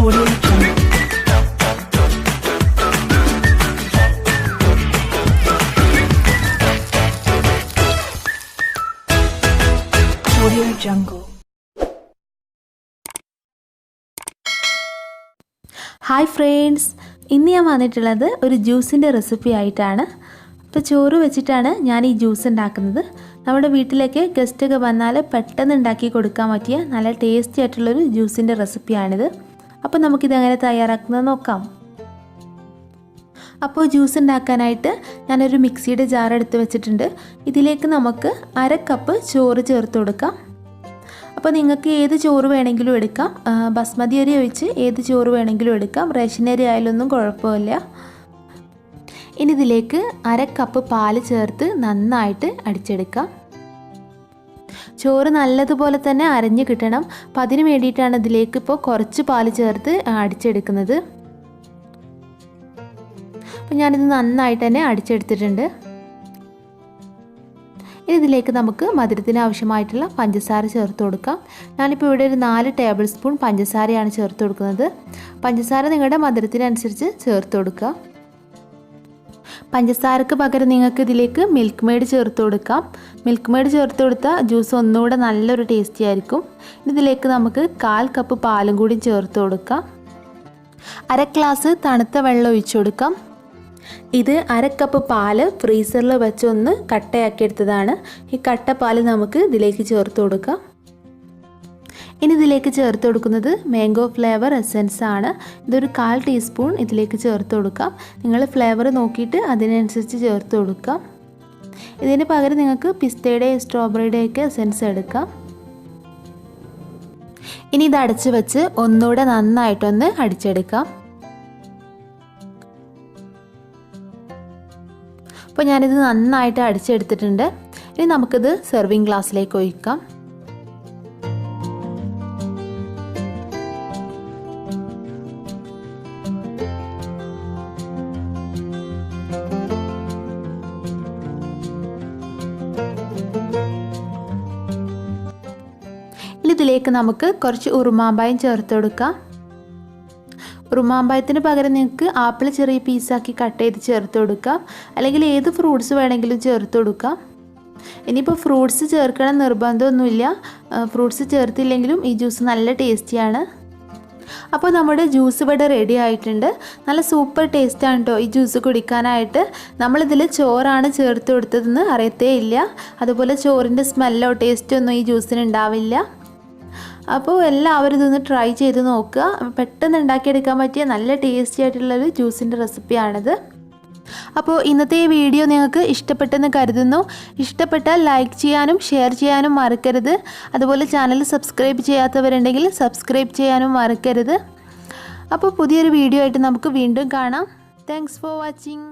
Audio Jungle. Audio Jungle. Hi friends, ഇന്ന് ഞാൻ വന്നിട്ടുള്ളത് ഒരു ജ്യൂസിൻ്റെ റെസിപ്പി ആയിട്ടാണ്. അപ്പോൾ ചോറ് വെച്ചിട്ടാണ് ഞാൻ ഈ ജ്യൂസ് ഉണ്ടാക്കുന്നത്. നമ്മുടെ വീട്ടിലേക്ക് ഗസ്റ്റൊക്കെ വന്നാൽ പെട്ടെന്ന് ഉണ്ടാക്കി കൊടുക്കാൻ പറ്റിയ നല്ല ടേസ്റ്റി ആയിട്ടുള്ളൊരു ജ്യൂസിൻ്റെ റെസിപ്പിയാണിത്. അപ്പോൾ നമുക്കിതെങ്ങനെ തയ്യാറാക്കുന്നത് നോക്കാം. അപ്പോൾ ജ്യൂസ് ഉണ്ടാക്കാനായിട്ട് ഞാനൊരു മിക്സിയുടെ ജാർ എടുത്ത് വെച്ചിട്ടുണ്ട്. ഇതിലേക്ക് നമുക്ക് 1/2 കപ്പ് ചോറ് ചേർത്ത് കൊടുക്കാം. അപ്പോൾ നിങ്ങൾക്ക് ഏത് ചോറ് വേണമെങ്കിലും എടുക്കാം. ബസ്മതി അരി ഒഴിച്ച് ഏത് ചോറ് വേണമെങ്കിലും എടുക്കാം. റേഷൻ അരി ആയാലൊന്നും കുഴപ്പമില്ല. ഇനി ഇതിലേക്ക് 1/2 കപ്പ് പാല് ചേർത്ത് നന്നായിട്ട് അടിച്ചെടുക്കാം. ചോറ് നല്ലതുപോലെ തന്നെ അരഞ്ഞ് കിട്ടണം. അപ്പോൾ അതിന് വേണ്ടിയിട്ടാണ് ഇതിലേക്ക് ഇപ്പോൾ കുറച്ച് പാല് ചേർത്ത് അടിച്ചെടുക്കുന്നത്. അപ്പോൾ ഞാനിത് നന്നായിട്ട് തന്നെ അടിച്ചെടുത്തിട്ടുണ്ട്. ഇനി ഇതിലേക്ക് നമുക്ക് മധുരത്തിന് ആവശ്യമായിട്ടുള്ള പഞ്ചസാര ചേർത്ത് കൊടുക്കാം. ഞാനിപ്പോൾ ഇവിടെ ഒരു 4 ടേബിൾ സ്പൂൺ പഞ്ചസാരയാണ് ചേർത്ത് കൊടുക്കുന്നത്. പഞ്ചസാര നിങ്ങളുടെ മധുരത്തിനനുസരിച്ച് ചേർത്ത് കൊടുക്കുക. പഞ്ചസാരക്ക് പകരം നിങ്ങൾക്ക് ഇതിലേക്ക് മിൽക്ക് മെയ്ഡ് ചേർത്ത് കൊടുക്കാം. മിൽക്ക് മെയ്ഡ് ചേർത്ത് കൊടുത്താൽ ജ്യൂസ് ഒന്നുകൂടെ നല്ലൊരു ടേസ്റ്റി ആയിരിക്കും. ഇതിലേക്ക് നമുക്ക് 1/4 കപ്പ് പാലും കൂടി ചേർത്ത് കൊടുക്കാം. 1/2 ഗ്ലാസ് തണുത്ത വെള്ളം ഒഴിച്ചു കൊടുക്കാം. ഇത് 1/2 കപ്പ് പാല് ഫ്രീസറിൽ വെച്ചൊന്ന് കട്ടയാക്കി എടുത്തതാണ്. ഈ കട്ട പാല് നമുക്ക് ഇതിലേക്ക് ചേർത്ത് കൊടുക്കാം. ഇനി ഇതിലേക്ക് ചേർത്ത് കൊടുക്കുന്നത് മാംഗോ ഫ്ലേവർ എസൻസ് ആണ്. ഇതൊരു 1/4 ടീസ്പൂൺ ഇതിലേക്ക് ചേർത്ത് കൊടുക്കാം. നിങ്ങൾ ഫ്ലേവർ നോക്കിയിട്ട് അതിനനുസരിച്ച് ചേർത്ത് കൊടുക്കാം. ഇതിന് പകരം നിങ്ങൾക്ക് പിസ്തയുടെ സ്ട്രോബെറിയുടെയൊക്കെ എസൻസ് എടുക്കാം. ഇനി ഇത് അടച്ച് വെച്ച് ഒന്നുകൂടെ നന്നായിട്ടൊന്ന് അടിച്ചെടുക്കാം. അപ്പോൾ ഞാനിത് നന്നായിട്ട് അടിച്ചെടുത്തിട്ടുണ്ട്. ഇനി നമുക്കിത് സെർവിങ് ഗ്ലാസ്സിലേക്ക് ഒഴിക്കാം. ഇനി ഇതിലേക്ക് നമുക്ക് കുറച്ച് ഉറുമാമ്പായം ചേർത്ത് കൊടുക്കാം. ഉറുമാമ്പായത്തിന് പകരം നിങ്ങൾക്ക് ആപ്പിൾ ചെറിയ പീസാക്കി കട്ട് ചെയ്ത് ചേർത്ത് കൊടുക്കാം. അല്ലെങ്കിൽ ഏത് ഫ്രൂട്ട്സ് വേണമെങ്കിലും ചേർത്ത് കൊടുക്കാം. ഇനിയിപ്പോൾ ഫ്രൂട്ട്സ് ചേർക്കണം നിർബന്ധമൊന്നുമില്ല. ഫ്രൂട്ട്സ് ചേർത്തില്ലെങ്കിലും ഈ ജ്യൂസ് നല്ല ടേസ്റ്റിയാണ്. അപ്പോൾ നമ്മുടെ ജ്യൂസ് ഇവിടെ റെഡി ആയിട്ടുണ്ട്. നല്ല സൂപ്പർ ടേസ്റ്റാണ് കേട്ടോ ഈ ജ്യൂസ് കുടിക്കാനായിട്ട്. നമ്മളിതിൽ ചോറാണ് ചേർത്ത് കൊടുത്തതെന്ന് അറിയത്തേ ഇല്ല. അതുപോലെ ചോറിൻ്റെ സ്മെല്ലോ ടേസ്റ്റോ ഒന്നും ഈ ജ്യൂസിന് ഉണ്ടാവില്ല. അപ്പോൾ എല്ലാവരും ഇതൊന്ന് ട്രൈ ചെയ്ത് നോക്കുക. പെട്ടെന്ന് ഉണ്ടാക്കിയെടുക്കാൻ പറ്റിയ നല്ല ടേസ്റ്റി ആയിട്ടുള്ളൊരു ജ്യൂസിൻ്റെ റെസിപ്പിയാണിത്. അപ്പോൾ ഇന്നത്തെ ഈ വീഡിയോ നിങ്ങൾക്ക് ഇഷ്ടപ്പെട്ടെന്ന് കരുതുന്നു. ഇഷ്ടപ്പെട്ടാൽ ലൈക്ക് ചെയ്യാനും ഷെയർ ചെയ്യാനും മറക്കരുത്. അതുപോലെ ചാനൽ സബ്സ്ക്രൈബ് ചെയ്യാത്തവരുണ്ടെങ്കിൽ സബ്സ്ക്രൈബ് ചെയ്യാനും മറക്കരുത്. അപ്പോൾ പുതിയൊരു വീഡിയോ ആയിട്ട് നമുക്ക് വീണ്ടും കാണാം. Thanks for watching.